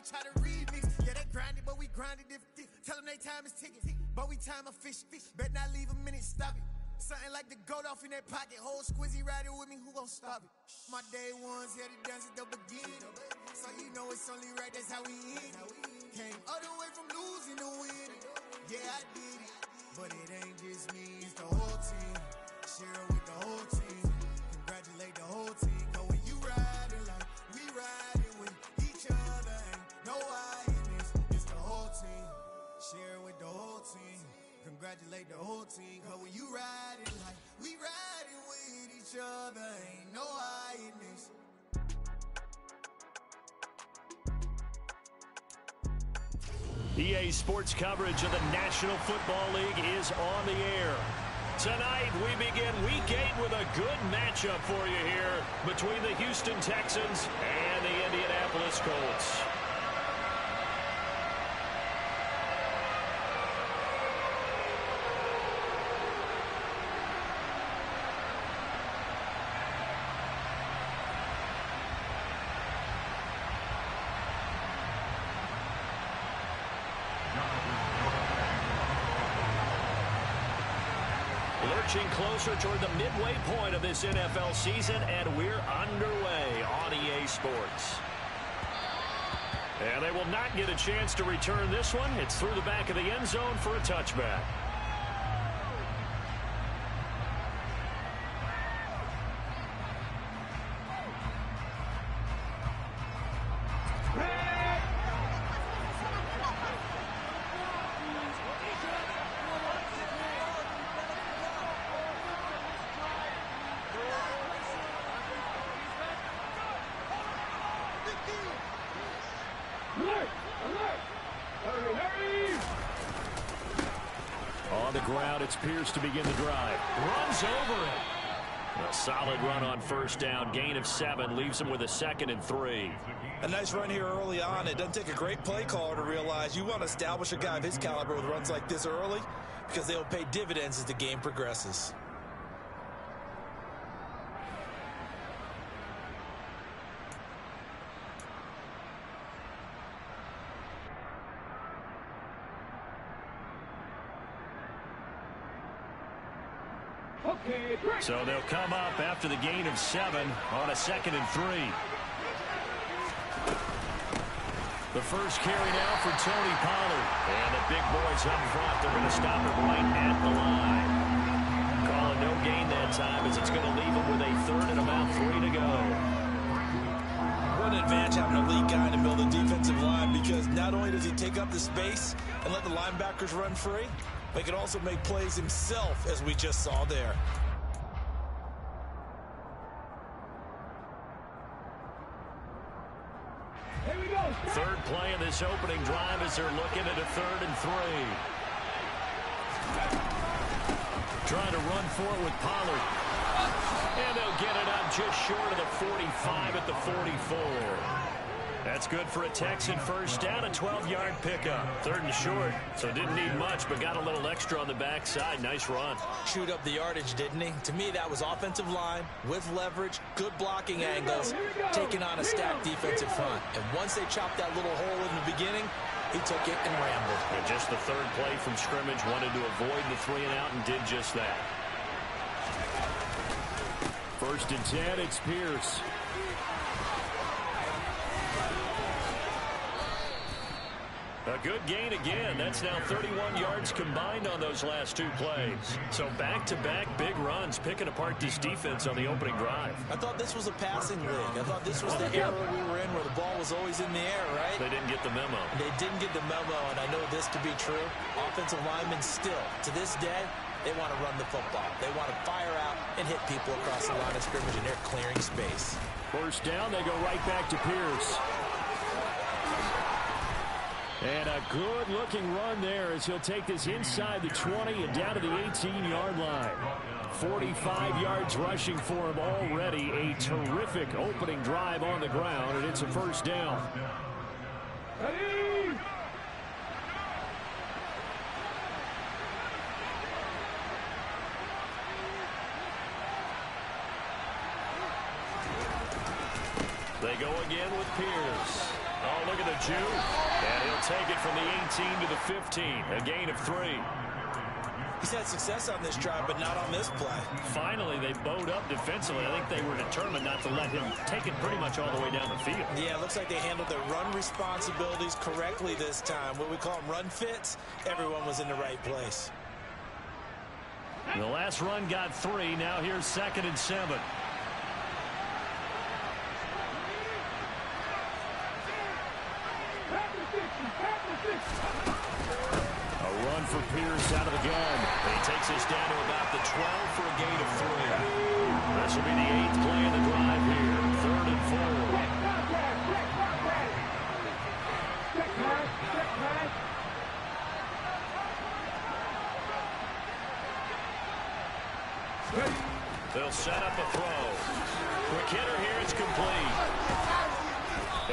all try to remix. Yeah, they grinded, but we grinded different. Tell them they time is ticking, but we time a fish. Bet not leave a minute, stop it. Something like the goat off in that pocket. Whole squizzy riding with me, who gon' stop it? My day ones here to dance at the beginning. So you know it's only right, that's how we end. Came all the way from losing to winning. Yeah, I did it, but it ain't just me, it's the whole team. Share it with the whole team. Congratulate the whole team. Cause when you riding like we riding with each other, ain't no I in this, it's the whole team. Share it with the whole team. Congratulate the whole team. Cause when you riding like we riding with each other, ain't no I in this. EA Sports coverage of the National Football League is on the air. Tonight, we begin Week 8 with a good matchup for you here between the Houston Texans and the Indianapolis Colts. Lurching closer toward the midway point of this NFL season, and we're underway on EA Sports. And they will not get a chance to return this one. It's through the back of the end zone for a touchback. On the ground, it's Pierce to begin the drive. Runs over it. A solid run on first down. Gain of 7 leaves him with a 2nd and 3. A nice run here early on. It doesn't take a great play caller to realize you want to establish a guy of his caliber with runs like this early because they'll pay dividends as the game progresses. So they'll come up after the gain of 7 on a 2nd and 3. The first carry now for Tony Pollard. And the big boys up front, they're going to stop it right at the line. Calling no gain that time as it's going to leave them with a 3rd and about 3 to go. What an advantage having a lead guy in the middle of the defensive line, because not only does he take up the space and let the linebackers run free, but he can also make plays himself, as we just saw there. Third play of this opening drive as they're looking at a 3rd and 3. Trying to run for it with Pollard. And they'll get it up just short of the 45 at the 44. That's good for a Texan first down, a 12-yard pickup. 3rd and short, so didn't need much, but got a little extra on the backside. Nice run. Chewed up the yardage, didn't he? To me, that was offensive line with leverage, good blocking angles, taking on a stacked defensive front. And once they chopped that little hole in the beginning, he took it and rambled. And just the 3rd play from scrimmage, wanted to avoid the 3 and out and did just that. 1st and 10, it's Pierce. A good gain again. That's now 31 yards combined on those last 2 plays. So back-to-back big runs, picking apart this defense on the opening drive. I thought this was a passing league. I thought this was the era we were in where the ball was always in the air, right? They didn't get the memo. They didn't get the memo, and I know this to be true. Offensive linemen still, to this day, they want to run the football. They want to fire out and hit people across the line of scrimmage, and they're clearing space. First down, they go right back to Pierce. And a good-looking run there as he'll take this inside the 20 and down to the 18-yard line. 45 yards rushing for him already. A terrific opening drive on the ground, and it's a first down. Ready? They go again with Pierce. Oh, look at the you. And he'll take it from the 18 to the 15. A gain of 3. He's had success on this drive, but not on this play. Finally, they bowed up defensively. I think they were determined not to let him take it pretty much all the way down the field. Yeah, it looks like they handled their run responsibilities correctly this time. What we call them run fits, everyone was in the right place. The last run got 3. Now here's 2nd and 7. A run for Pierce out of the gun. He takes us down to about the 12 for a gain of 3. This will be the 8th play of the drive here. 3rd and 4. They'll set up a throw. Quick hitter here. It's complete.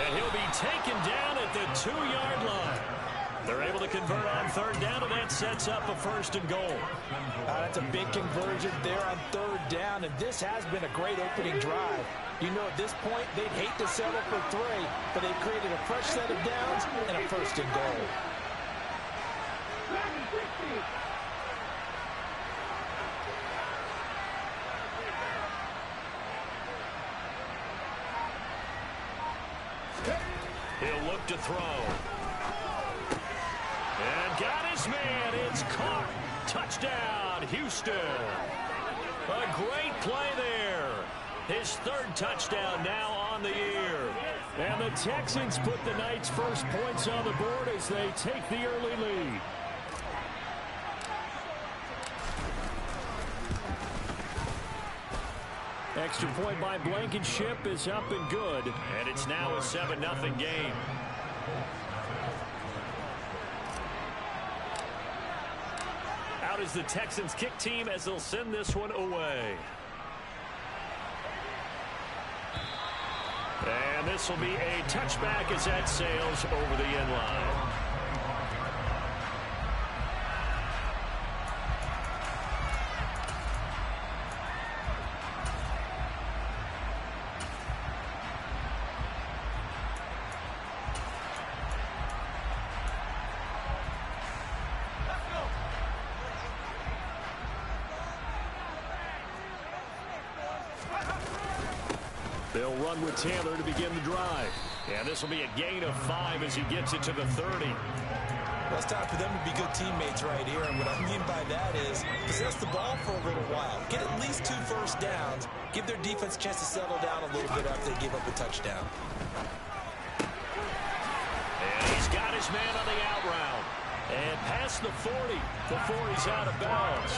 And he'll be taken down at the 2-yard line. They're able to convert on 3rd down, and that sets up a 1st and goal. That's a big conversion there on 3rd down, and this has been a great opening drive. You know, at this point, they'd hate to settle for 3, but they've created a fresh set of downs and a 1st and goal. He'll look to throw. And got his man. It's caught. Touchdown, Houston. A great play there. His 3rd touchdown now on the year. And the Texans put the Knights' first points on the board as they take the early lead. Extra point by Blankenship is up and good. And it's now a 7-0 game. Out is the Texans kick team as they'll send this one away. And this will be a touchback as that sails over the end line. They'll run with Taylor to begin the drive. And this will be a gain of 5 as he gets it to the 30. Well, it's time for them to be good teammates right here. And what I mean by that is possess the ball for a little while. Get at least 2 first downs. Give their defense a chance to settle down a little bit after they give up a touchdown. And he's got his man on the out route. And past the 40 before he's out of bounds.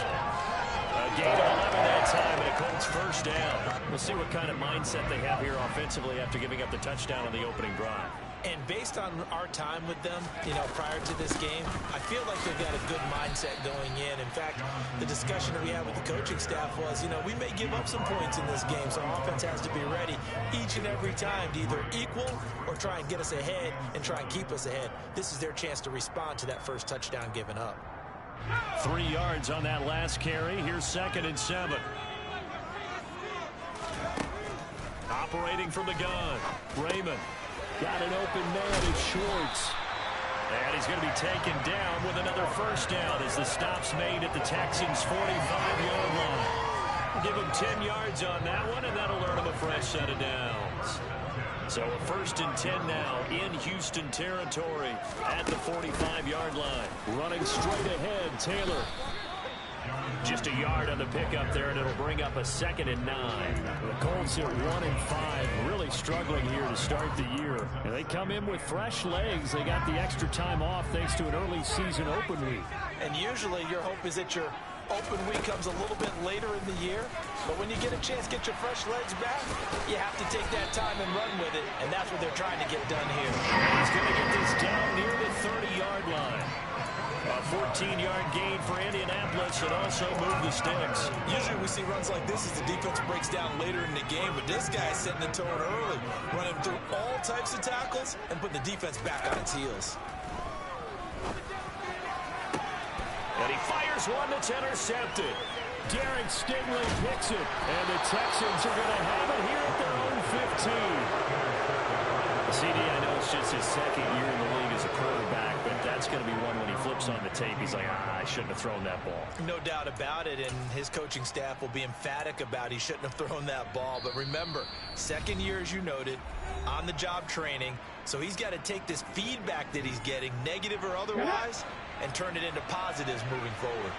A gain of 11 that time, and a Colts first down. We'll see what kind of mindset they have here offensively after giving up the touchdown on the opening drive. And based on our time with them, you know, prior to this game, I feel like they've got a good mindset going in. In fact, the discussion that we had with the coaching staff was, you know, we may give up some points in this game, so our offense has to be ready each and every time to either equal or try and get us ahead and try and keep us ahead. This is their chance to respond to that first touchdown given up. 3 yards on that last carry. Here's 2nd and 7. Operating from the gun. Raymond got an open man. It's Schwartz. And he's going to be taken down with another first down as the stop's made at the Texans' 45-yard line. Give him 10 yards on that one, and that'll earn him a fresh set of downs. So a 1st and 10 now in Houston territory at the 45-yard line. Running straight ahead, Taylor. Just a yard on the pickup there, and it'll bring up a 2nd and 9. The Colts at 1-5, really struggling here to start the year. And they come in with fresh legs. They got the extra time off thanks to an early season open week. And usually your hope is that your open week comes a little bit later in the year. But when you get a chance to get your fresh legs back, you have to take that time and run with it. And that's what they're trying to get done here. He's going to get this down near the 30-yard line. A 14-yard gain for Indianapolis and also move the sticks. Usually we see runs like this as the defense breaks down later in the game, but this guy's setting the tone early, running through all types of tackles and putting the defense back on its heels. And he fires one that's intercepted. Derek Stingley picks it, and the Texans are going to have it here at their own 15. CD, I know it's just his 2nd year that's going to be one when he flips on the tape. He's like, I shouldn't have thrown that ball. No doubt about it, and his coaching staff will be emphatic about he shouldn't have thrown that ball. But remember, second year, as you noted, on-the-job training, so he's got to take this feedback that he's getting, negative or otherwise, and turn it into positives moving forward.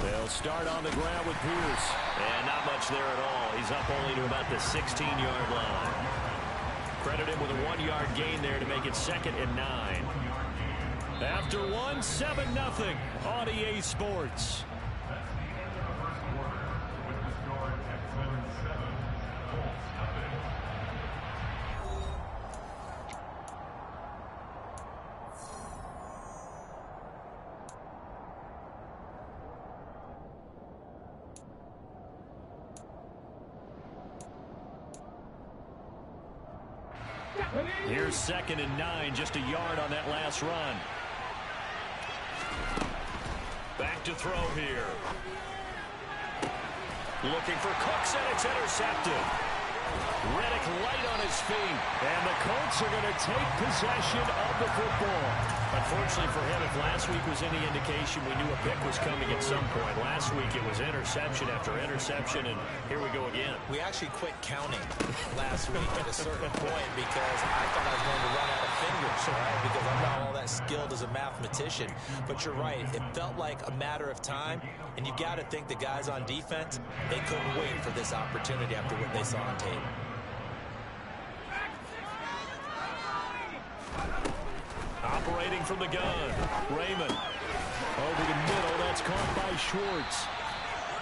They'll start on the ground with Pierce. And not much there at all. He's up only to about the 16-yard line. Credit him with a 1-yard gain there to make it 2nd and 9. After one, 7-0 on EA Sports. Here's 2nd and 9, just a yard on that last run. Back to throw here. Looking for Cooks, and it's intercepted. Reddick light on his feet, and the Colts are going to take possession of the football. Unfortunately for him, if last week was any indication, we knew a pick was coming at some point. Last week it was interception after interception, and here we go again. We actually quit counting last week at a certain point because I thought I was going to run out of fingers, right? Because I'm not all that skilled as a mathematician. But you're right. It felt like a matter of time, and you got to think the guys on defense, they couldn't wait for this opportunity after what they saw on tape. Operating from the gun, Raymond. Over the middle, that's caught by Schwartz.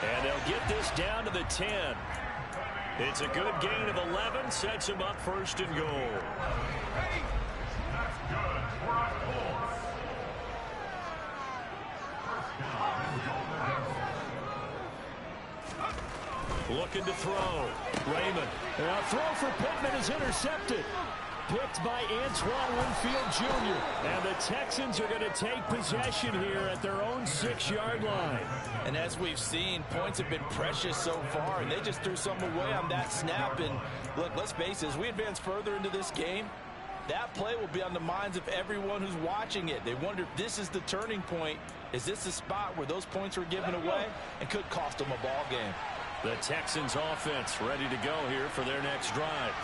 And they'll get this down to the 10. It's a good gain of 11, sets him up 1st and goal. Looking to throw. Raymond. A throw for Pittman is intercepted. Picked by Antoine Winfield Jr. And the Texans are going to take possession here at their own 6-yard line. And as we've seen, points have been precious so far, and they just threw some away on that snap. And look, let's face it, as we advance further into this game, that play will be on the minds of everyone who's watching it. They wonder if this is the turning point. Is this the spot where those points were given away and could cost them a ball game? The Texans offense ready to go here for their next drive.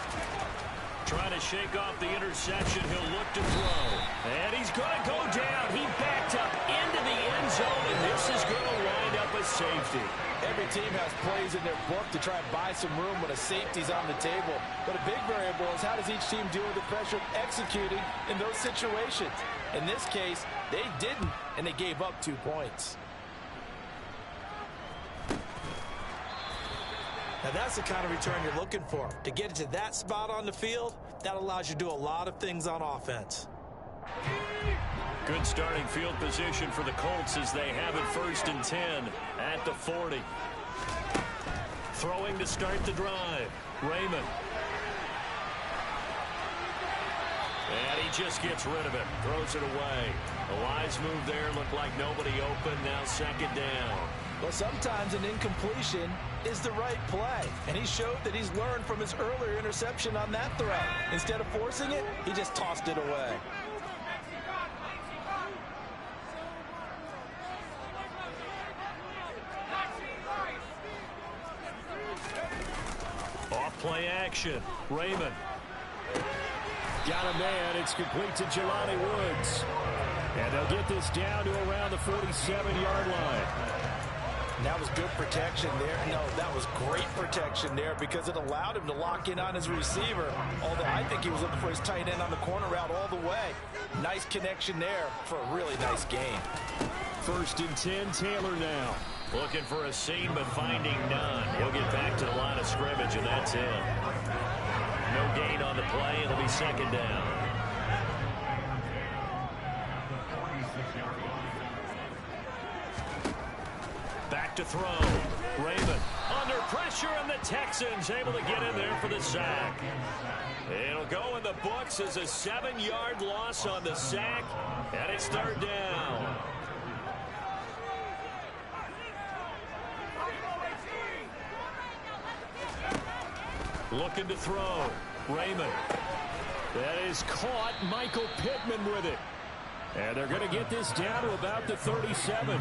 Trying to shake off the interception. He'll look to throw. And he's going to go down. He backed up into the end zone, and this is going to wind up a safety. Every team has plays in their book to try and buy some room when a safety's on the table. But a big variable is how does each team deal with the pressure of executing in those situations. In this case, they didn't, and they gave up 2 points. Now that's the kind of return you're looking for. To get it to that spot on the field, that allows you to do a lot of things on offense. Good starting field position for the Colts as they have it 1st and 10 at the 40. Throwing to start the drive. Raymond. And he just gets rid of it. Throws it away. A wise move there. Looked like nobody open. Now 2nd down. Well, sometimes an incompletion is the right play. And he showed that he's learned from his earlier interception on that throw. Instead of forcing it, he just tossed it away. Off-play action. Raymond. Got a man. It's complete to Jelani Woods. And they'll get this down to around the 47-yard line. That was good protection there. No, that was great protection there because it allowed him to lock in on his receiver. Although I think he was looking for his tight end on the corner route all the way. Nice connection there for a really nice gain. 1st and 10, Taylor now. Looking for a seam, but finding none. He'll get back to the line of scrimmage, and that's it. No gain on the play. It'll be 2nd down. Back to throw. Raymond under pressure, and the Texans able to get in there for the sack. It'll go in the books as a 7-yard loss on the sack, and it's 3rd down. Looking to throw. Raymond. That is caught. Michael Pittman with it. And they're going to get this down to about the 37.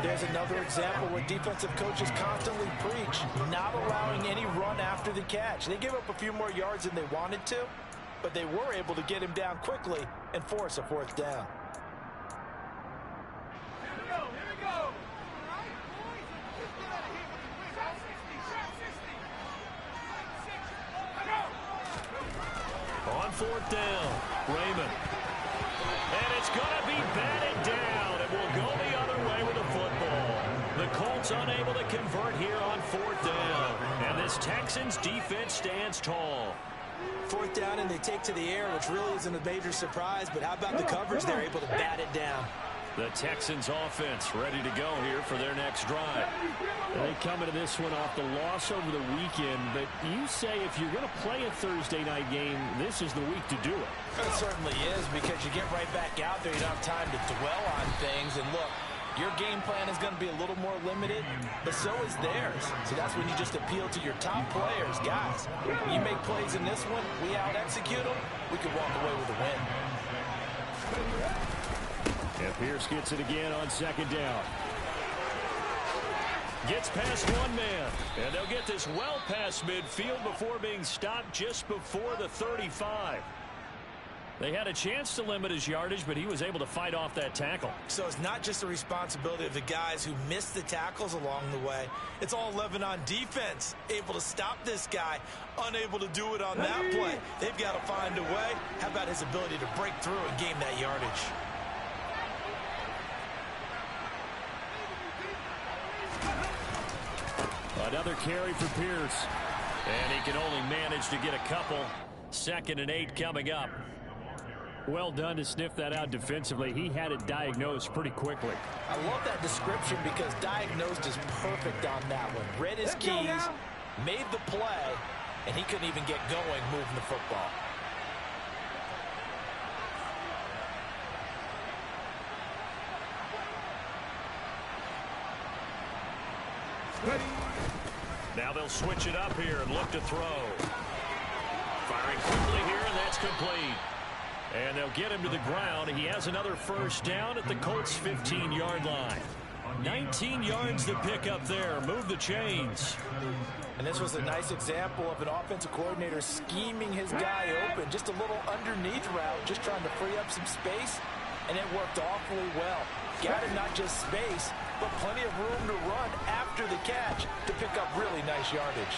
There's another example where defensive coaches constantly preach, not allowing any run after the catch. They gave up a few more yards than they wanted to, but they were able to get him down quickly and force a fourth down. On fourth down, Raymond. And it's going to be batted down. It will go the other way with the football. The Colts unable to convert here on fourth down. And this Texans defense stands tall. Fourth down and they take to the air, which really isn't a major surprise, but how about the coverage? They're able to bat it down. The Texans offense ready to go here for their next drive. They come into this one off the loss over the weekend, but you say if you're going to play a Thursday night game, this is the week to do it. It certainly is, because you get right back out there. You don't have time to dwell on things. And look, your game plan is going to be a little more limited, but so is theirs. So that's when you just appeal to your top players. Guys, you make plays in this one, we out-execute them, we can walk away with a win. And Pierce gets it again on second down. Gets past one man. And they'll get this well past midfield before being stopped just before the 35. They had a chance to limit his yardage, but he was able to fight off that tackle. So it's not just the responsibility of the guys who missed the tackles along the way. It's all Lebanon defense, able to stop this guy, unable to do it on that play. They've got to find a way. How about his ability to break through and gain that yardage? Another carry for Pierce. And he can only manage to get a couple. 2nd and 8 coming up. Well done to sniff that out defensively. He had it diagnosed pretty quickly. I love that description because diagnosed is perfect on that one. Read his keys, made the play, and he couldn't even get going moving the football. Now they'll switch it up here and look to throw. Firing quickly here, and that's complete. And they'll get him to the ground. He has another first down at the Colts' 15-yard line. 19 yards to pick up there. Move the chains. And this was a nice example of an offensive coordinator scheming his guy open. Just a little underneath route, just trying to free up some space. And it worked awfully well. Got him not just space, but plenty of room to run after the catch to pick up really nice yardage.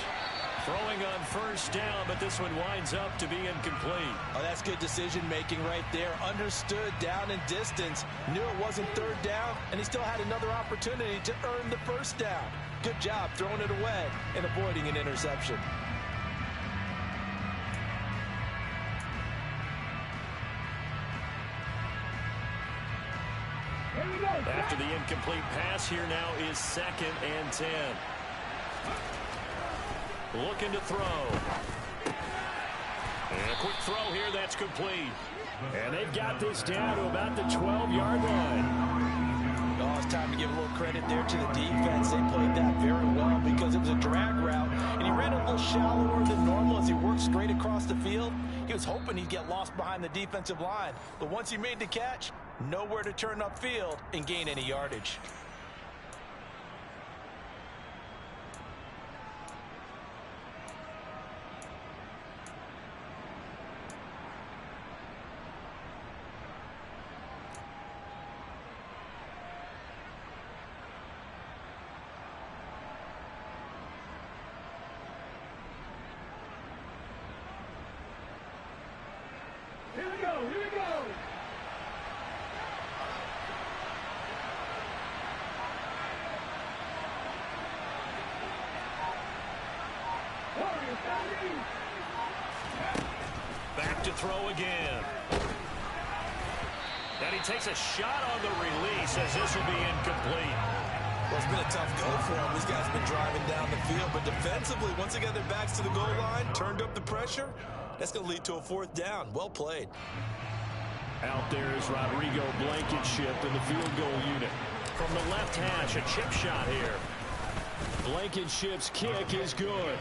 Throwing on first down, but this one winds up to be incomplete. Oh, that's good decision-making right there. Understood down and distance. Knew it wasn't third down, and he still had another opportunity to earn the first down. Good job throwing it away and avoiding an interception. After the incomplete pass, here now is 2nd and 10. Looking to throw. And a quick throw here, that's complete. And they've got this down to about the 12-yard line. Oh, it's time to give a little credit there to the defense. They played that very well because it was a drag route, and he ran a little shallower than normal as he worked straight across the field. He was hoping he'd get lost behind the defensive line, but once he made the catch, nowhere to turn upfield and gain any yardage. Here we go, here we go. Back to throw again. And he takes a shot on the release as this will be incomplete. Well, it's been a tough go for him. These guys have been driving down the field, but defensively, once they got their backs to the goal line, turned up the pressure, that's going to lead to a fourth down. Well played. Out there is Rodrigo Blankenship in the field goal unit. From the left hash, a chip shot here. Blankenship's kick is good.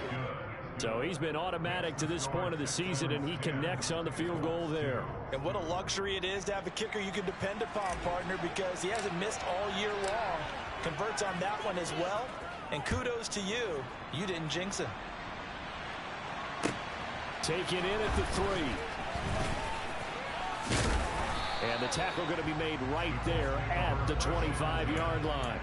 So he's been automatic to this point of the season, and he connects on the field goal there. And what a luxury it is to have a kicker you can depend upon, partner, because he hasn't missed all year long. Converts on that one as well. And kudos to you. You didn't jinx him. Taken in at the 3. And the tackle going to be made right there at the 25-yard line.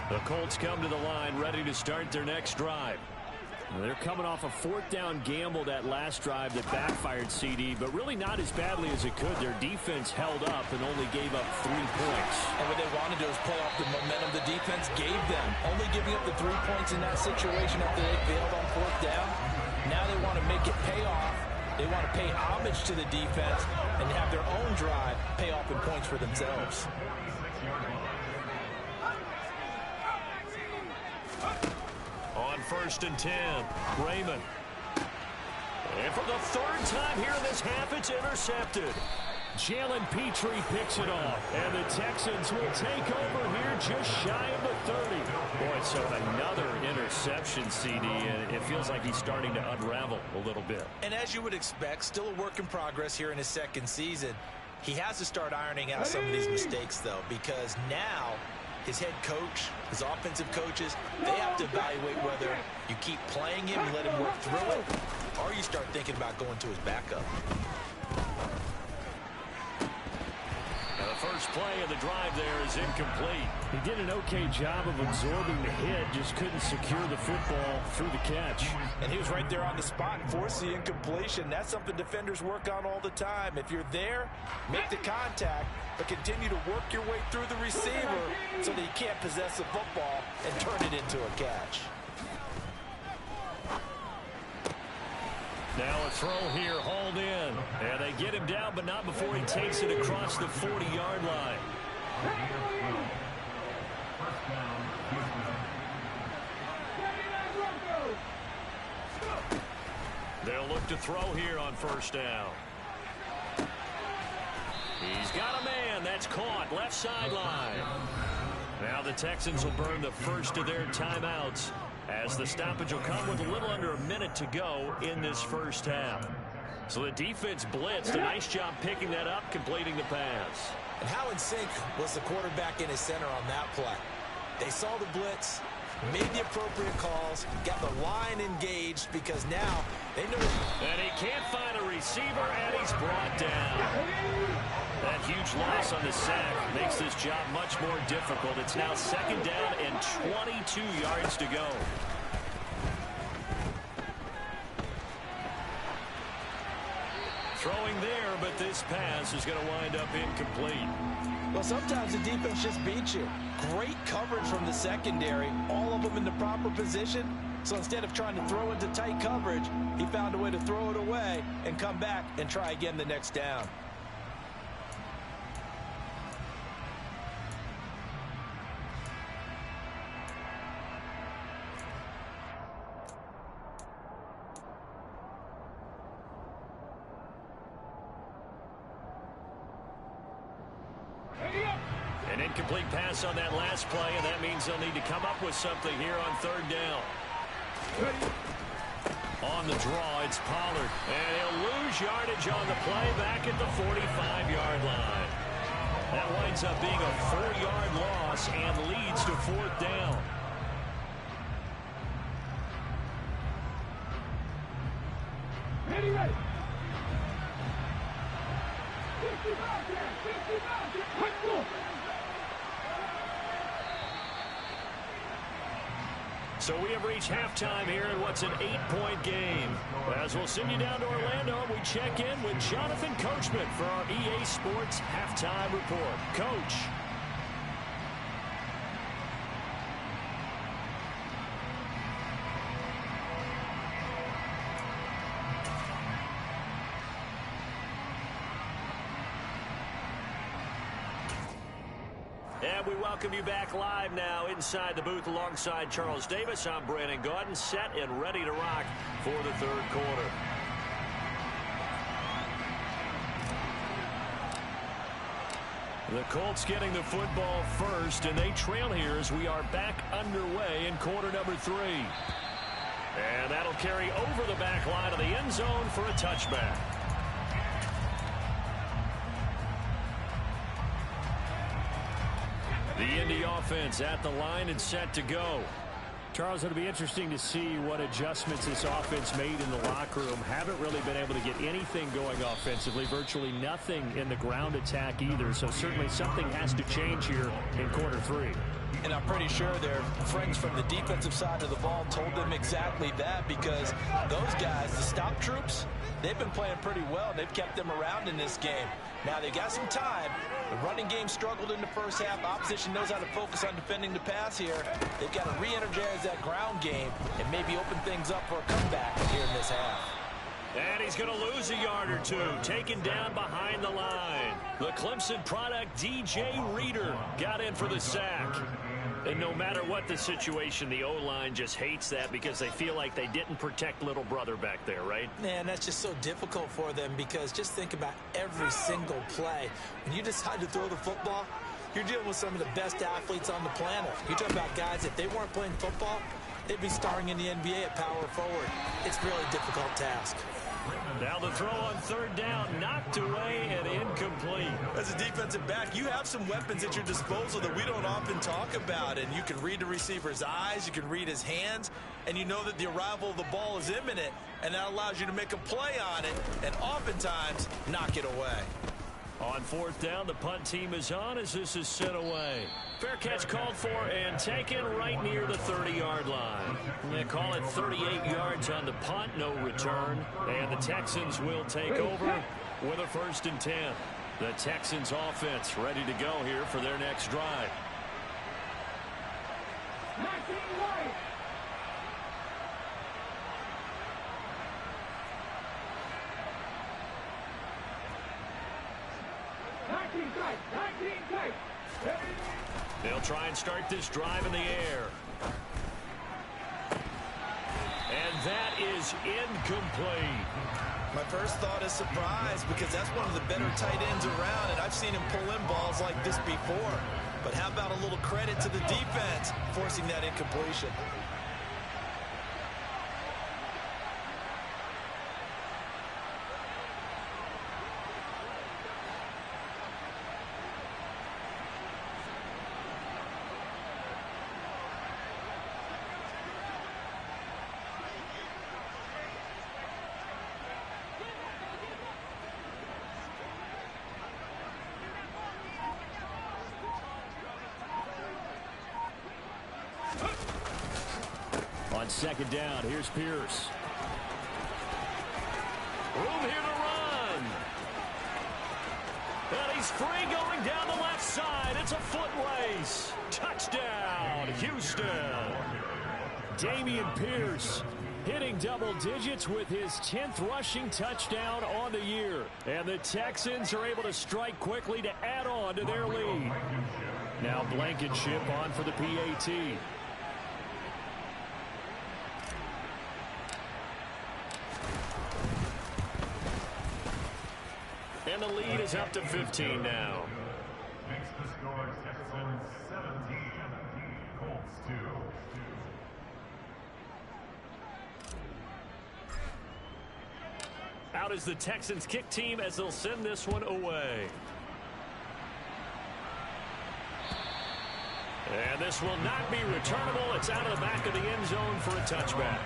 The Colts come to the line ready to start their next drive. They're coming off a 4th down gamble that last drive that backfired, CD, but really not as badly as it could. Their defense held up and only gave up 3 points. And what they wanted to do is play off the momentum the defense gave them. Only giving up the 3 points in that situation after they failed on 4th down. Now they want to make it pay off. They want to pay homage to the defense and have their own drive pay off in points for themselves. On 1st and 10, Raymond. And for the 3rd time here in this half, it's intercepted. Jalen Petrie picks it off, and the Texans will take over here just shy of the 30. Boy, so another interception, CD, and it feels like he's starting to unravel a little bit. And as you would expect, still a work in progress here in his 2nd season. He has to start ironing out some of these mistakes, though, because now his head coach, his offensive coaches, they have to evaluate whether you keep playing him and let him work through it, or you start thinking about going to his backup. Now the first play of the drive there is incomplete. He did an okay job of absorbing the hit, just couldn't secure the football through the catch. And he was right there on the spot and forced the incompletion. That's something defenders work on all the time. If you're there, make the contact, but continue to work your way through the receiver so that you can't possess the football and turn it into a catch. Now a throw here, hauled in. And they get him down, but not before he takes it across the 40-yard line. They'll look to throw here on 1st down. He's got a man. That's caught. Left sideline. Now the Texans will burn the first of their timeouts, as the stoppage will come with a little under a minute to go in this first half. So the defense blitzed. A nice job picking that up, completing the pass. And how in sync was the quarterback in his center on that play? They saw the blitz, made the appropriate calls, got the line engaged, because now they know. And he can't find a receiver, and he's brought down. That huge loss on the sack makes this job much more difficult. It's now 2nd down and 22 yards to go. Throwing there, but this pass is going to wind up incomplete. Well, sometimes the defense just beats you. Great coverage from the secondary, all of them in the proper position. So instead of trying to throw into tight coverage, he found a way to throw it away and come back and try again the next down. An incomplete pass on that last play, and that means they'll need to come up with something here on 3rd down. On the draw, it's Pollard, and he'll lose yardage on the play back at the 45-yard line. That winds up being a 4-yard loss and leads to 4th down. Ready. So we have reached halftime here in what's an 8-point game. As we'll send you down to Orlando, we check in with Jonathan Coachman for our EA Sports Halftime Report. Coach. And We welcome you back live now inside the booth alongside Charles Davis. I'm Brandon Gaudin, set and ready to rock for the third quarter. The Colts getting the football first, and they trail here as we are back underway in quarter number 3. And that'll carry over the back line of the end zone for a touchback. The Indy offense at the line and set to go. Charles, it'll be interesting to see what adjustments this offense made in the locker room. Haven't really been able to get anything going offensively. Virtually nothing in the ground attack either. So certainly something has to change here in quarter 3. And I'm pretty sure their friends from the defensive side of the ball told them exactly that, because those guys, the stop troops, they've been playing pretty well. They've kept them around in this game. Now they got some time. The running game struggled in the first half. Opposition knows how to focus on defending the pass here. They've got to re-energize that ground game and maybe open things up for a comeback here in this half. And he's going to lose a yard or two, taken down behind the line. The Clemson product, DJ Reader, got in for the sack. And no matter what the situation, the O-line just hates that because they feel like they didn't protect little brother back there, right? Man, that's just so difficult for them, because just think about every single play. When you decide to throw the football, you're dealing with some of the best athletes on the planet. You're talking about guys, if they weren't playing football, they'd be starring in the NBA at power forward. It's a really difficult task. Now the throw on third down, knocked away and incomplete. As a defensive back, you have some weapons at your disposal that we don't often talk about. And you can read the receiver's eyes, you can read his hands, and you know that the arrival of the ball is imminent. And that allows you to make a play on it and oftentimes knock it away. On fourth down, the punt team is on as this is sent away. Fair catch called for and taken right near the 30-yard line. They call it 38 yards on the punt, no return. And the Texans will take over with a 1st and 10. The Texans offense ready to go here for their next drive. They'll try and start this drive in the air. And that is incomplete. My first thought is surprise, because that's one of the better tight ends around, and I've seen him pull in balls like this before. But how about a little credit to the defense forcing that incompletion? On second down, here's Pierce. Room here to run. And he's free going down the left side. It's a foot race. Touchdown, Houston. Dameon Pierce hitting double digits with his 10th rushing touchdown on the year. And the Texans are able to strike quickly to add on to their lead. Now Blankenship on for the PAT. And the lead is up to 15 now. Makes the score Texans 17, Colts 2. Out is the Texans kick team as they'll send this one away. And this will not be returnable. It's out of the back of the end zone for a touchback.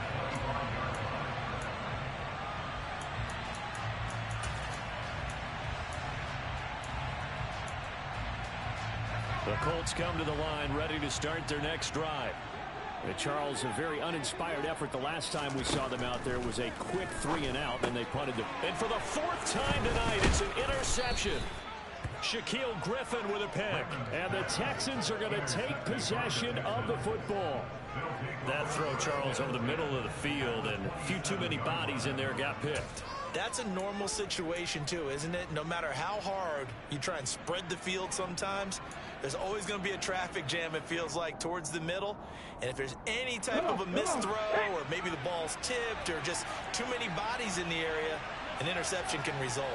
The Colts come to the line ready to start their next drive. Charles, a very uninspired effort the last time we saw them out there was a quick 3-and-out, and they punted the... And for the 4th time tonight, it's an interception. Shaquille Griffin with a pick. And the Texans are going to take possession of the football. That throw, Charles, over the middle of the field, and a few too many bodies in there got picked. That's a normal situation too, isn't it? No matter how hard you try and spread the field sometimes, there's always going to be a traffic jam, it feels like, towards the middle. And if there's any type of a missed throw or maybe the ball's tipped or just too many bodies in the area, an interception can result.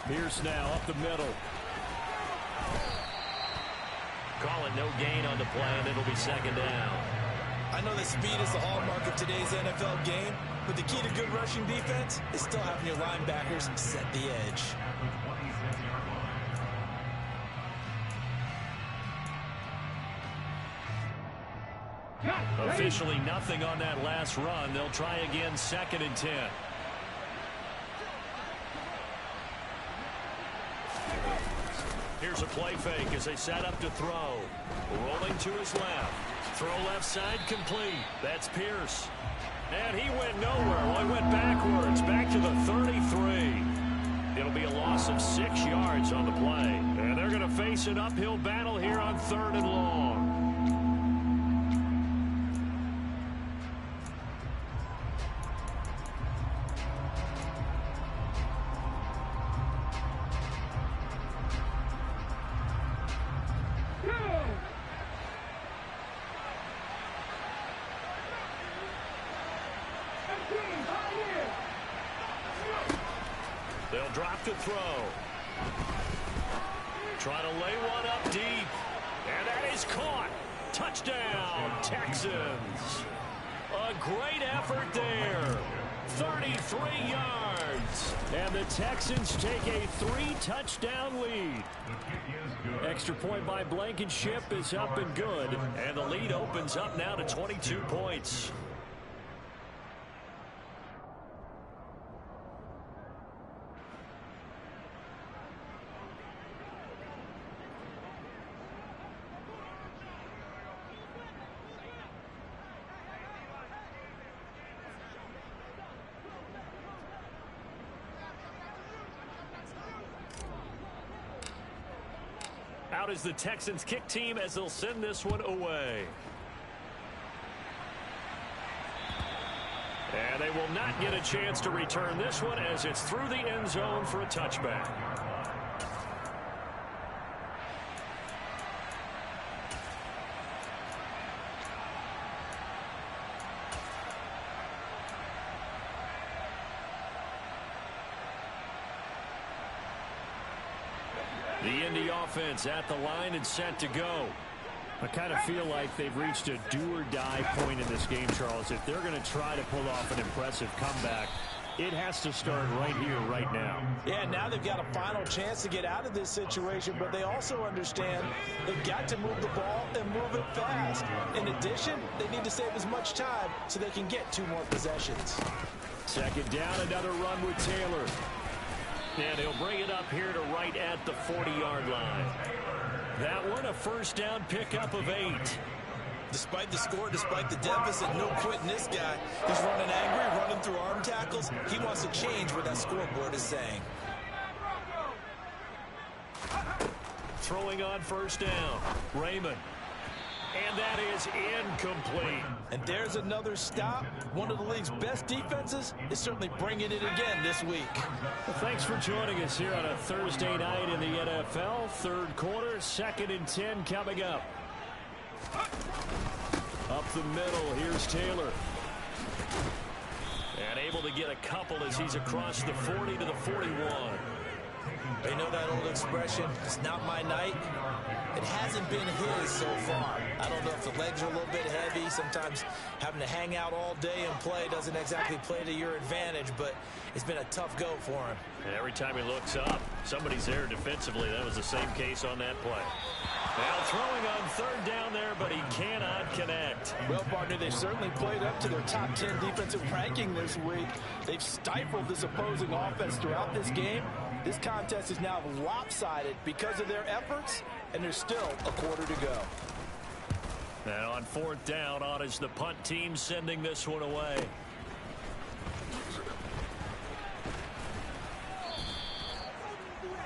Pierce now up the middle. Call it no gain on the play, and it'll be second down. I know that speed is the hallmark of today's NFL game, but the key to good rushing defense is still having your linebackers set the edge. Officially nothing on that last run. They'll try again, 2nd and 10. Here's a play fake as they set up to throw. Rolling to his left. Throw left side complete. That's Pierce. And he went nowhere. Well, he went backwards. Back to the 33. It'll be a loss of 6 yards on the play. And they're going to face an uphill battle here on 3rd and long. They'll drop to throw. Trying to lay one up deep. And that is caught. Touchdown, Texans. A great effort there. 33 yards. And the Texans take a 3-touchdown lead. Extra point by Blankenship is up and good. And the lead opens up now to 22 points. Out is the Texans kick team as they'll send this one away. And they will not get a chance to return this one as it's through the end zone for a touchback. The Indy offense at the line and set to go. I kind of feel like they've reached a do-or-die point in this game, Charles. If they're going to try to pull off an impressive comeback, it has to start right here, right now. Yeah, now they've got a final chance to get out of this situation, but they also understand they've got to move the ball and move it fast. In addition, they need to save as much time so they can get 2 more possessions. 2nd down, another run with Taylor. And he'll bring it up here to right at the 40-yard line. That one a 1st down pickup of 8. Despite the score, despite the deficit, no quitting this guy. He's running angry, running through arm tackles. He wants to change what that scoreboard is saying. Throwing on 1st down. Raymond. And that is incomplete. And there's another stop. One of the league's best defenses is certainly bringing it again this week. Well, thanks for joining us here on a Thursday night in the NFL. 3rd quarter, 2nd and 10 coming up. Up the middle, here's Taylor. And able to get a couple as he's across the 40 to the 41. They know that old expression, it's not my night. It hasn't been his so far. I don't know if the legs are a little bit heavy. Sometimes having to hang out all day and play doesn't exactly play to your advantage, but it's been a tough go for him. And every time he looks up, somebody's there defensively. That was the same case on that play. Now throwing on 3rd down there, but he cannot connect. Well, partner, they certainly played up to their top 10 defensive ranking this week. They've stifled this opposing offense throughout this game. This contest is now lopsided because of their efforts, and there's still a quarter to go. And on 4th down, on is the punt team sending this one away.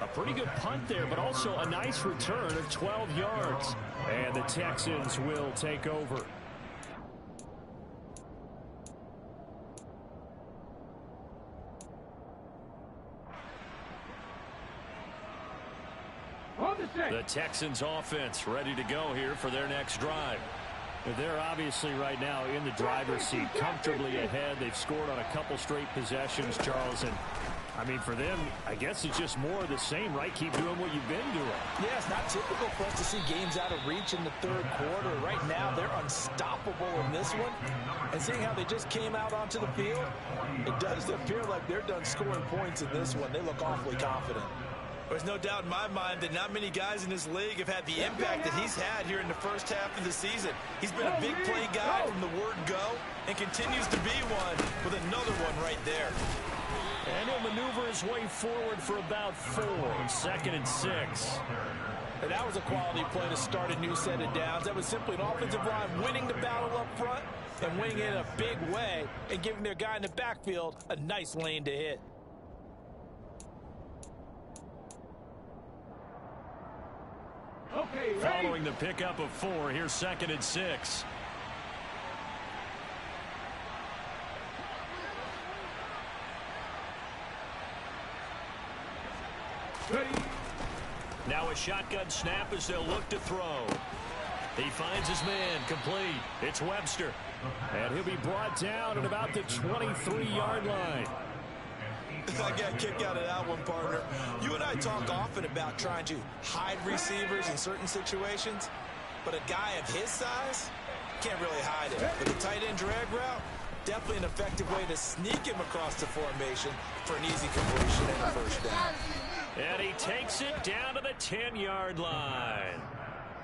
A pretty good punt there, but also a nice return of 12 yards. And the Texans will take over. Texans offense ready to go here for their next drive. They're obviously right now in the driver's seat, comfortably ahead. They've scored on a couple straight possessions, Charles. And, I mean, for them, I guess it's just more of the same, right? Keep doing what you've been doing. Yeah, it's not typical for us to see games out of reach in the third quarter. Right now, they're unstoppable in this one. And seeing how they just came out onto the field, it does appear like they're done scoring points in this one. They look awfully confident. There's no doubt in my mind that not many guys in this league have had the impact that he's had here in the first half of the season. He's been a big play guy from the word go and continues to be one with another one right there. And he'll maneuver his way forward for about 4, 2nd and 6. And that was a quality play to start a new set of downs. That was simply an offensive line winning the battle up front and winning it in a big way and giving their guy in the backfield a nice lane to hit. Okay, following the pickup of 4, here's 2nd and 6. Now a shotgun snap as they'll look to throw. He finds his man, complete. It's Webster. And he'll be brought down at about the 23-yard line. I got a kick out of that one, partner. You and I talk often about trying to hide receivers in certain situations, but a guy of his size can't really hide it. But the tight end drag route, definitely an effective way to sneak him across the formation for an easy completion and a first down. And he takes it down to the 10-yard line.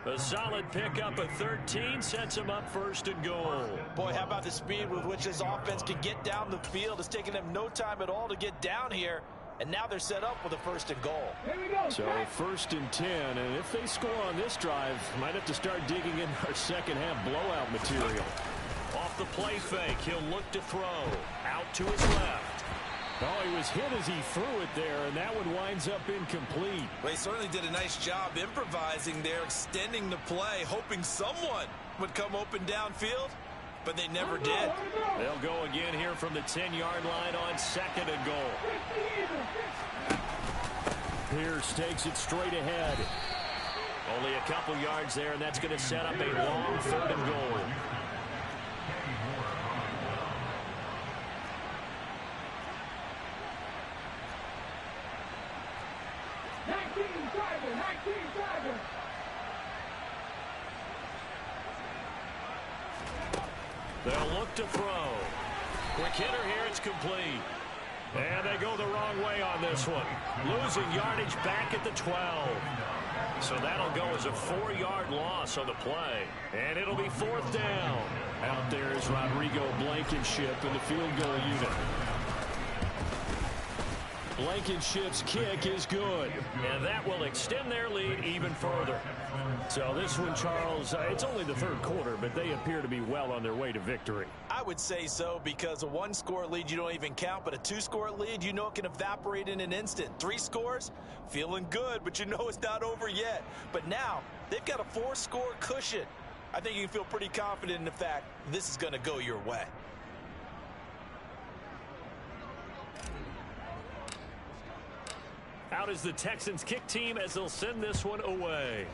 A solid pickup of 13 sets him up 1st and goal. Boy, how about the speed with which this offense can get down the field? It's taken them no time at all to get down here, and now they're set up with a 1st and goal. So 1st and 10, and if they score on this drive, might have to start digging in our second half blowout material. Off the play fake, he'll look to throw. Out to his left. Oh, he was hit as he threw it there, and that one winds up incomplete. Well, he certainly did a nice job improvising there, extending the play, hoping someone would come open downfield, but they never did. They'll go again here from the 10-yard line on 2nd and goal. Pierce takes it straight ahead. Only a couple yards there, and that's going to set up a long 3rd and goal. They'll look to throw. Quick hitter here, it's complete. And they go the wrong way on this one. Losing yardage back at the 12. So that'll go as a 4-yard loss on the play. And it'll be 4th down. Out there is Rodrigo Blankenship in the field goal unit. Blankenship's kick is good. And that will extend their lead even further. So this one, Charles, it's only the 3rd quarter, but they appear to be well on their way to victory. I would say so, because a 1-score lead you don't even count, but a 2-score lead you know it can evaporate in an instant. 3 scores, feeling good, but you know it's not over yet. But now they've got a 4-score cushion. I think you can feel pretty confident in the fact this is going to go your way. Out is the Texans kick team as they'll send this one away.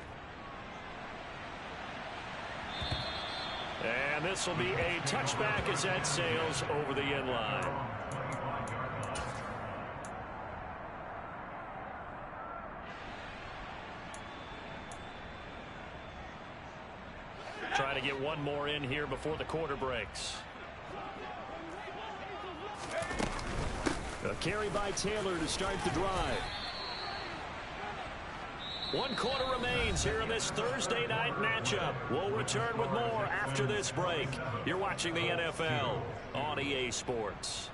And this will be a touchback as that sails over the end line. Trying to get one more in here before the quarter breaks. A carry by Taylor to start the drive. 1 quarter remains here in this Thursday night matchup. We'll return with more after this break. You're watching the NFL on EA Sports.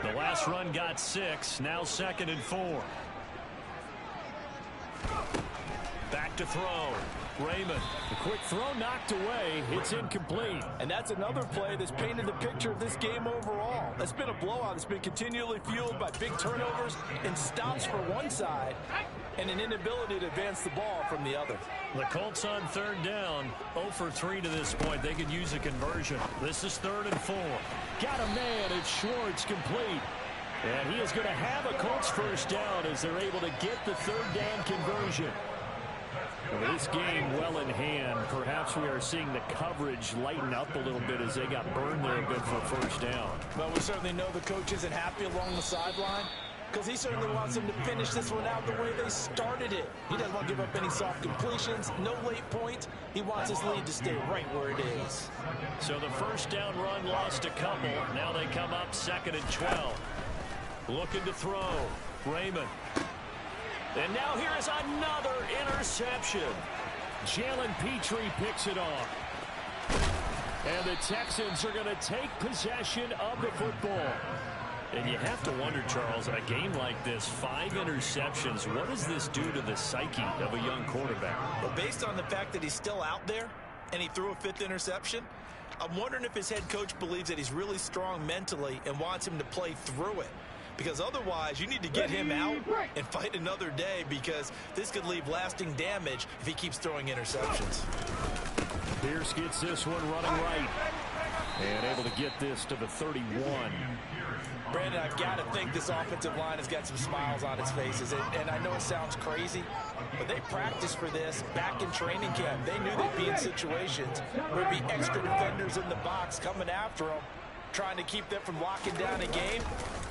The last run got 6. Now 2nd and 4. Back back to throw. Raymond. The quick throw knocked away. It's incomplete. And that's another play that's painted the picture of this game overall. It's been a blowout. It's been continually fueled by big turnovers and stops for one side and an inability to advance the ball from the other. The Colts on third down, 0 for 3 to this point. They could use a conversion. This is 3rd and 4. Got a man. It's Schwartz, complete. And he is going to have a Colts first down as they're able to get the 3rd down conversion. With this game well in hand, perhaps we are seeing the coverage lighten up a little bit as they got burned there a bit for first down. Well, we certainly know the coach isn't happy along the sideline because he certainly wants them to finish this one out the way they started it. He doesn't want to give up any soft completions, no late points. He wants his lead to stay right where it is. So the first down run lost a couple. Now they come up 2nd and 12. Looking to throw. Raymond. And now here is another interception. Jalen Petrie picks it off. And the Texans are going to take possession of the football. And you have to wonder, Charles, in a game like this, 5 interceptions, what does this do to the psyche of a young quarterback? Well, based on the fact that he's still out there and he threw a 5th interception, I'm wondering if his head coach believes that he's really strong mentally and wants him to play through it. Because otherwise, you need to get him out and fight another day because this could leave lasting damage if he keeps throwing interceptions. Pierce gets this one running right. And able to get this to the 31. Brandon, I've got to think this offensive line has got some smiles on its faces. And I know it sounds crazy, but they practiced for this back in training camp. They knew they'd be in situations where there'd be extra defenders in the box coming after them, trying to keep them from locking down a game.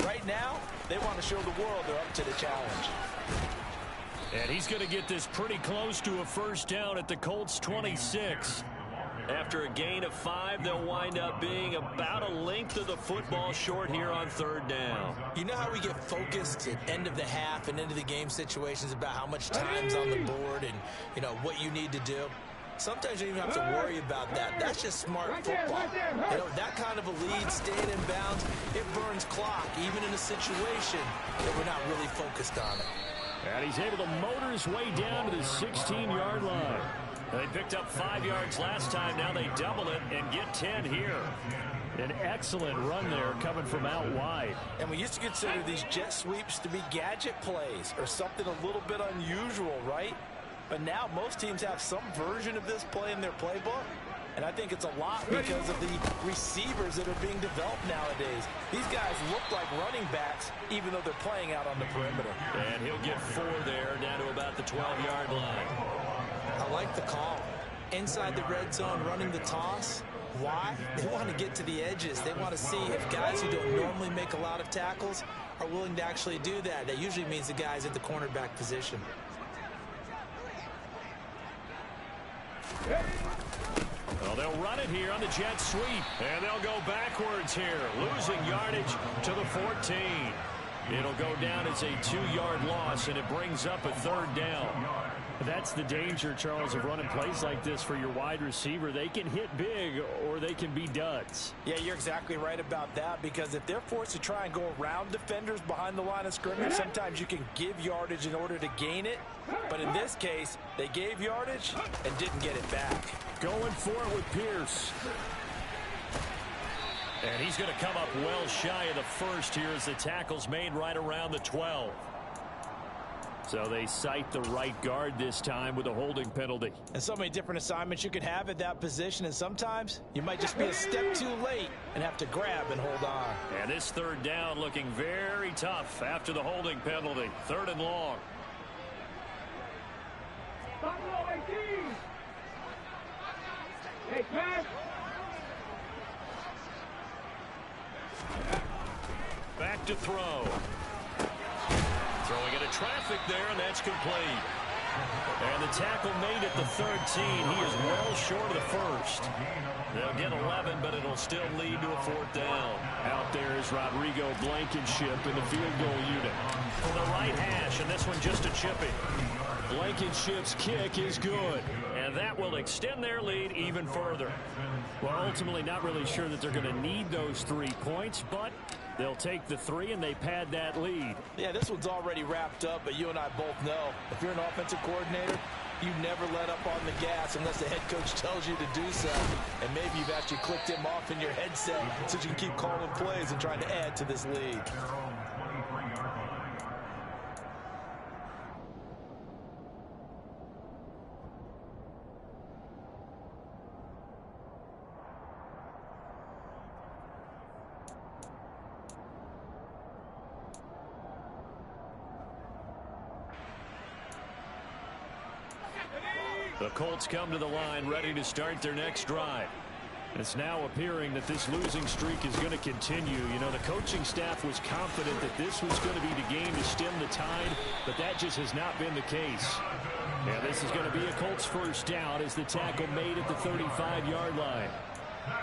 Right now, they want to show the world they're up to the challenge. And he's going to get this pretty close to a first down at the Colts 26. After a gain of 5, they'll wind up being about a length of the football short here on 3rd down. You know how we get focused at end of the half and into the game situations about how much time's on the board and, you know, what you need to do? Sometimes you don't even have to worry about that. That's just smart football. You know, that kind of a lead, staying in bounds, it burns clock, even in a situation that we're not really focused on it. And he's able to motor his way down to the 16-yard line. They picked up 5 yards last time. Now they double it and get 10 here. An excellent run there coming from out wide. And we used to consider these jet sweeps to be gadget plays or something a little bit unusual, right? But now most teams have some version of this play in their playbook. And I think it's a lot because of the receivers that are being developed nowadays. These guys look like running backs, even though they're playing out on the perimeter. And he'll get 4 there, down to about the 12-yard line. I like the call. Inside the red zone, running the toss. Why? They want to get to the edges. They want to see if guys who don't normally make a lot of tackles are willing to actually do that. That usually means the guys at the cornerback position. Well, they'll run it here on the jet sweep. And they'll go backwards here, losing yardage to the 14. It'll go down as a 2-yard loss, and it brings up a 3rd down. That's the danger, Charles, of running plays like this for your wide receiver. They can hit big or they can be duds. Yeah, you're exactly right about that, because if they're forced to try and go around defenders behind the line of scrimmage, sometimes you can give yardage in order to gain it. But in this case, they gave yardage and didn't get it back. Going for it with Pierce. And he's going to come up well shy of the first here as the tackle's made right around the 12. So they cite the right guard this time with a holding penalty. And so many different assignments you can have at that position, and sometimes you might just be a step too late and have to grab and hold on. And this 3rd down looking very tough after the holding penalty. 3rd and long. Hey, pass. Back to throw. Throwing into traffic there, and that's complete. And the tackle made at the 13. He is well short of the first. They'll get 11, but it'll still lead to a 4th down. Out there is Rodrigo Blankenship in the field goal unit. For the right hash, and this one just a chipping. Blankenship's kick is good. And that will extend their lead even further. Well, ultimately not really sure that they're going to need those 3 points, but they'll take the 3 and they pad that lead. Yeah, this one's already wrapped up, but you and I both know if you're an offensive coordinator, You never let up on the gas unless the head coach tells you to do so. And maybe you've actually clicked him off in your headset so you can keep calling plays and trying to add to this lead. The Colts come to the line ready to start their next drive. It's now appearing that this losing streak is going to continue. You know, the coaching staff was confident that this was going to be the game to stem the tide, but that just has not been the case. Yeah, this is going to be a Colts first down as the tackle made at the 35-yard line.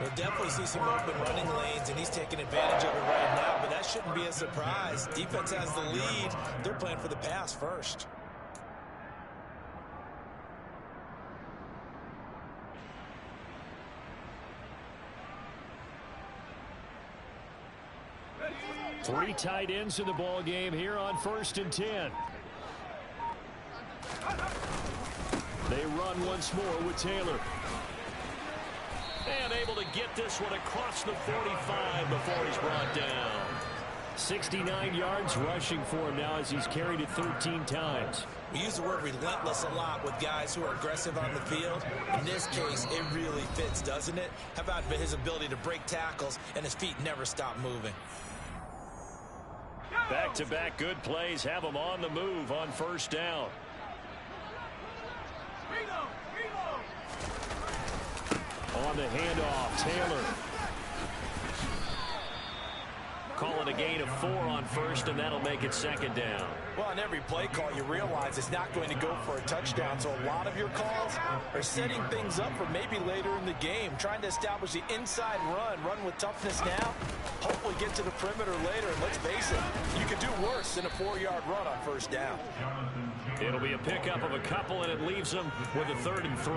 We'll definitely see some open running lanes, and he's taking advantage of it right now, but that shouldn't be a surprise. Defense has the lead. They're playing for the pass first. Three tight ends in the ball game here on 1st and 10. They run once more with Taylor. And able to get this one across the 45 before he's brought down. 69 yards rushing for him now as he's carried it 13 times. We use the word relentless a lot with guys who are aggressive on the field. In this case, it really fits, doesn't it? How about his ability to break tackles and his feet never stop moving? Back-to-back good plays have him on the move on 1st down. On the handoff, Taylor. Call it a gain of 4 on 1st, and that'll make it 2nd down. Well, on every play call, you realize it's not going to go for a touchdown, so a lot of your calls are setting things up for maybe later in the game, trying to establish the inside run with toughness now, hopefully get to the perimeter later, and let's face it, you could do worse than a 4-yard run on 1st down. It'll be a pickup of a couple, and it leaves them with a 3rd and 3.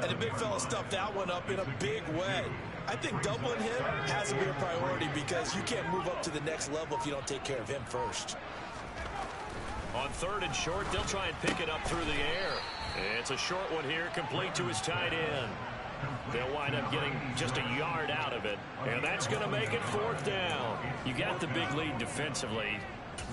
And the big fella stuffed that one up in a big way. I think doubling him has to be a priority because you can't move up to the next level if you don't take care of him first. On 3rd and short, they'll try and pick it up through the air. It's a short one here, complete to his tight end. They'll wind up getting just a yard out of it, and that's going to make it 4th down. You got the big lead defensively,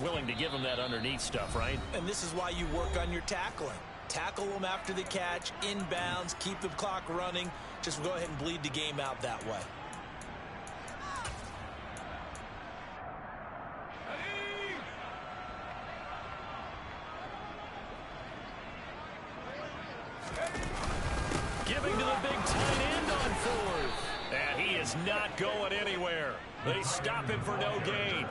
willing to give them that underneath stuff, right? And this is why you work on your tackling. Tackle them after the catch, inbounds, keep the clock running. Just go ahead and bleed the game out that way. Giving to the big tight end on 4th. And he is not going anywhere. They stop him for no gain.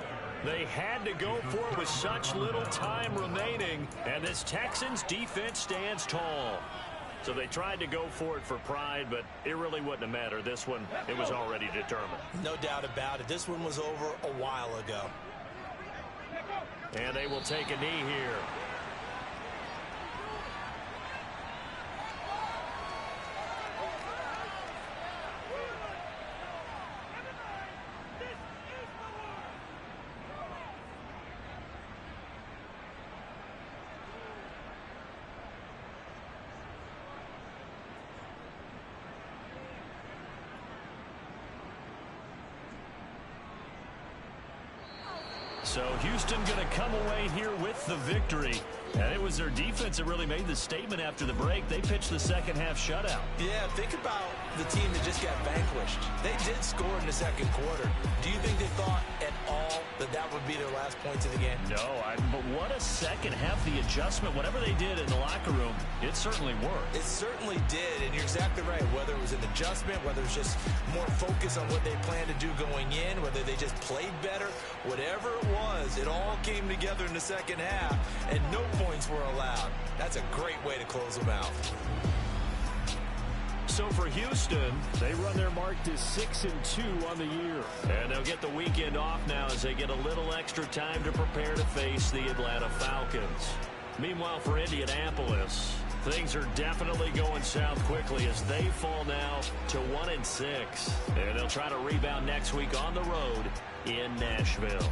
They had to go for it with such little time remaining, and this Texans defense stands tall. So they tried to go for it for pride, but it really wouldn't have mattered. This one, it was already determined. No doubt about it. This one was over a while ago. And they will take a knee here. So Houston going to come away here with the victory. And it was their defense that really made the statement after the break. They pitched the second-half shutout. Yeah, think about the team that just got vanquished. They did score in the 2nd quarter. Do you think they thought at all that that would be their last points of the game? No, but what a second half. The adjustment, whatever they did in the locker room, it certainly worked. It certainly did, and you're exactly right. Whether it was an adjustment, whether it was just more focus on what they planned to do going in, whether they just played better, whatever it was, it all came together in the 2nd half, and no points were allowed. That's a great way to close them out. So for Houston, they run their mark to 6-2 on the year. And they'll get the weekend off now as they get a little extra time to prepare to face the Atlanta Falcons. Meanwhile, for Indianapolis, things are definitely going south quickly as they fall now to 1-6. And they'll try to rebound next week on the road in Nashville.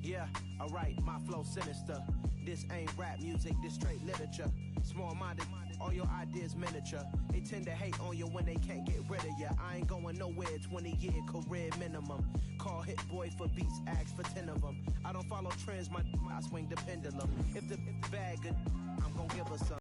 Yeah, alright, my flow sinister. This ain't rap music, this straight literature. Small-minded, all your ideas miniature. They tend to hate on you when they can't get rid of you. I ain't going nowhere, 20-year career minimum. Call Hit Boy for beats, ask for 10 of them. I don't follow trends, I swing the pendulum. If the bag good, I'm gonna give her some.